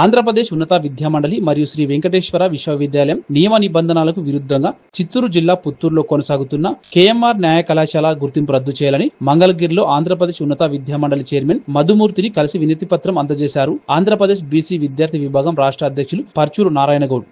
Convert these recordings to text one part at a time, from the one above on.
ఆంధ్రప్రదేశ్ ఉన్నత విద్యామండలి మరియు శ్రీ వెంకటేశ్వర విశ్వవిద్యాలయం నియమ నిబంధనలకు విరుద్ధంగా చిత్తూరు జిల్లా పుత్తూరులో కొనసాగుతున్న కేఎంఆర్ న్యాయ కళాశాల గుర్తింపు రద్దు చేయాలని మంగళగిరిలో ఆంధ్రప్రదేశ్ ఉన్నత విద్యామండలి చైర్మన్ మధుమూర్తిని కలిసి వినతి పత్రం అందజేశారు ఆంధ్రప్రదేశ్ బీసీ విద్యార్థి విభాగం రాష్ట్ర అధ్యక్షులు పర్చూరు నారాయణగౌడ్.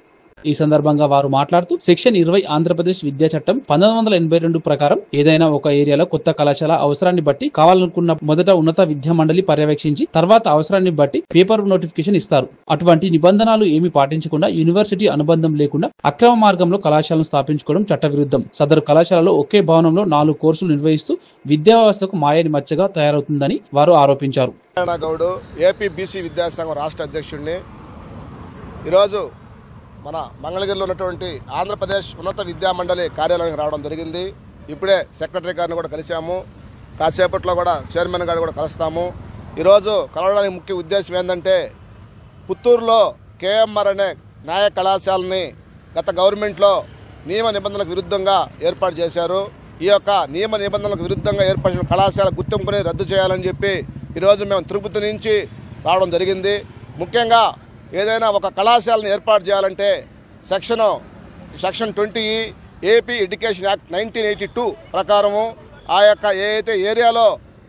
ఈ సందర్భంగా వారు మాట్లాడుతూ సెక్షన్ 20 ఆంధ్రప్రదేశ్ విద్యా చట్టం 1982 ప్రకారం ఏదైనా ఒక ఏరియాలో కొత్త కళాశాల అవసరాన్ని బట్టి కావాలనుకున్న మొదట ఉన్నత విద్యా మండలి పర్యవేక్షించి తర్వాత అవసరాన్ని బట్టి పేపర్ నోటిఫికేషన్ ఇస్తారు. అటువంటి నిబంధనలు ఏమీ పాటించకుండా యూనివర్సిటీ అనుబంధం లేకుండా అక్రమ మార్గంలో కళాశాలను స్థాపించుకోవడం చట్టవిరుద్ధం. సదరు కళాశాలలో ఒకే భవనంలో 4 కోర్సులు నిర్వహిస్తూ విద్యా వ్యవస్థకు మాయని మచ్చగా తయారవుతుందని వారు ఆరోపించారు. ఏపీ బీసీ విద్యాసంఘం రాష్ట్ర అధ్యక్షుడిని ఈరోజు మన మంగళగిరిలో ఉన్నటువంటి ఆంధ్రప్రదేశ్ ఉన్నత విద్యా మండలి కార్యాలయానికి రావడం జరిగింది. ఇప్పుడే సెక్రటరీ గారిని కూడా కలిసాము. కాసేపట్లో కూడా చైర్మన్ గారిని కూడా కలుస్తాము. ఈరోజు కలవడానికి ముఖ్య ఉద్దేశం ఏంటంటే పుత్తూరులో కేఎంఆర్ అనే న్యాయ కళాశాలని గత గవర్నమెంట్లో నియమ నిబంధనలకు విరుద్ధంగా ఏర్పాటు చేశారు. ఈ యొక్క నియమ నిబంధనలకు విరుద్ధంగా ఏర్పడిన కళాశాల గుర్తింపుని రద్దు చేయాలని చెప్పి ఈరోజు మేము తిరుపతి నుంచి రావడం జరిగింది. ముఖ్యంగా ఏదైనా ఒక కళాశాలను ఏర్పాటు చేయాలంటే సెక్షన్ 20 ఏపీ ఎడ్యుకేషన్ యాక్ట్ 1982 ప్రకారము ఆ యొక్క ఏదైతే ఏరియాలో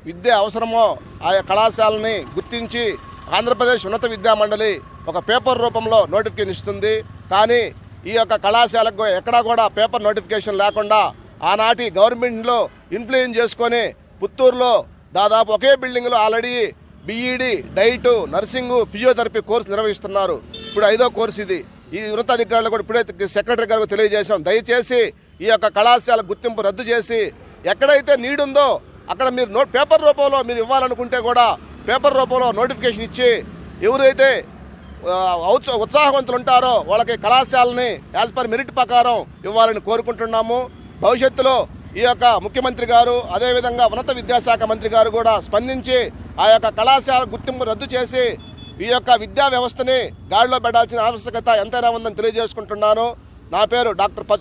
విద్య అవసరమో ఆ కళాశాలని గుర్తించి ఆంధ్రప్రదేశ్ ఉన్నత విద్యా మండలి ఒక పేపర్ రూపంలో నోటిఫికేషన్ ఇస్తుంది. కానీ ఈ యొక్క కళాశాలకు ఎక్కడా కూడా పేపర్ నోటిఫికేషన్ లేకుండా ఆనాటి గవర్నమెంట్లో ఇన్ఫ్లుయెన్స్ చేసుకొని పుత్తూరులో దాదాపు ఒకే బిల్డింగ్లో already BEd, DIET, nursing, physiotherapy course నిర్వహిస్తున్నారు. ఇప్పుడు 5వ కోర్సు ఇది. ఈ ఉన్నతాధికారులు కూడా ఇప్పుడే సెక్రటరీ గారికి తెలియజేశాం. దయచేసి ఈ యొక్క కళాశాల గుర్తింపు రద్దు చేసి ఎక్కడైతే నీడ్ ఉందో అక్కడ మీరు పేపర్ రూపంలో మీరు ఇవ్వాలనుకుంటే కూడా పేపర్ రూపంలో నోటిఫికేషన్ ఇచ్చి ఎవరైతే ఉత్సాహవంతులు ఉంటారో వాళ్ళకి కళాశాలని యాజ్ పర్ మెరిట్ ప్రకారం ఇవ్వాలని కోరుకుంటున్నాము. భవిష్యత్తులో ఈ యొక్క ముఖ్యమంత్రి గారు అదేవిధంగా ఉన్నత విద్యాశాఖ మంత్రి గారు కూడా స్పందించి ఆ యొక్క కళాశాల గుర్తింపు రద్దు చేసి ఈ యొక్క విద్యా వ్యవస్థని గాడిలో పెట్టాల్సిన ఆవశ్యకత ఎంతైనా ఉందని తెలియజేసుకుంటున్నాను. నా పేరు డాక్టర్ పచ్చు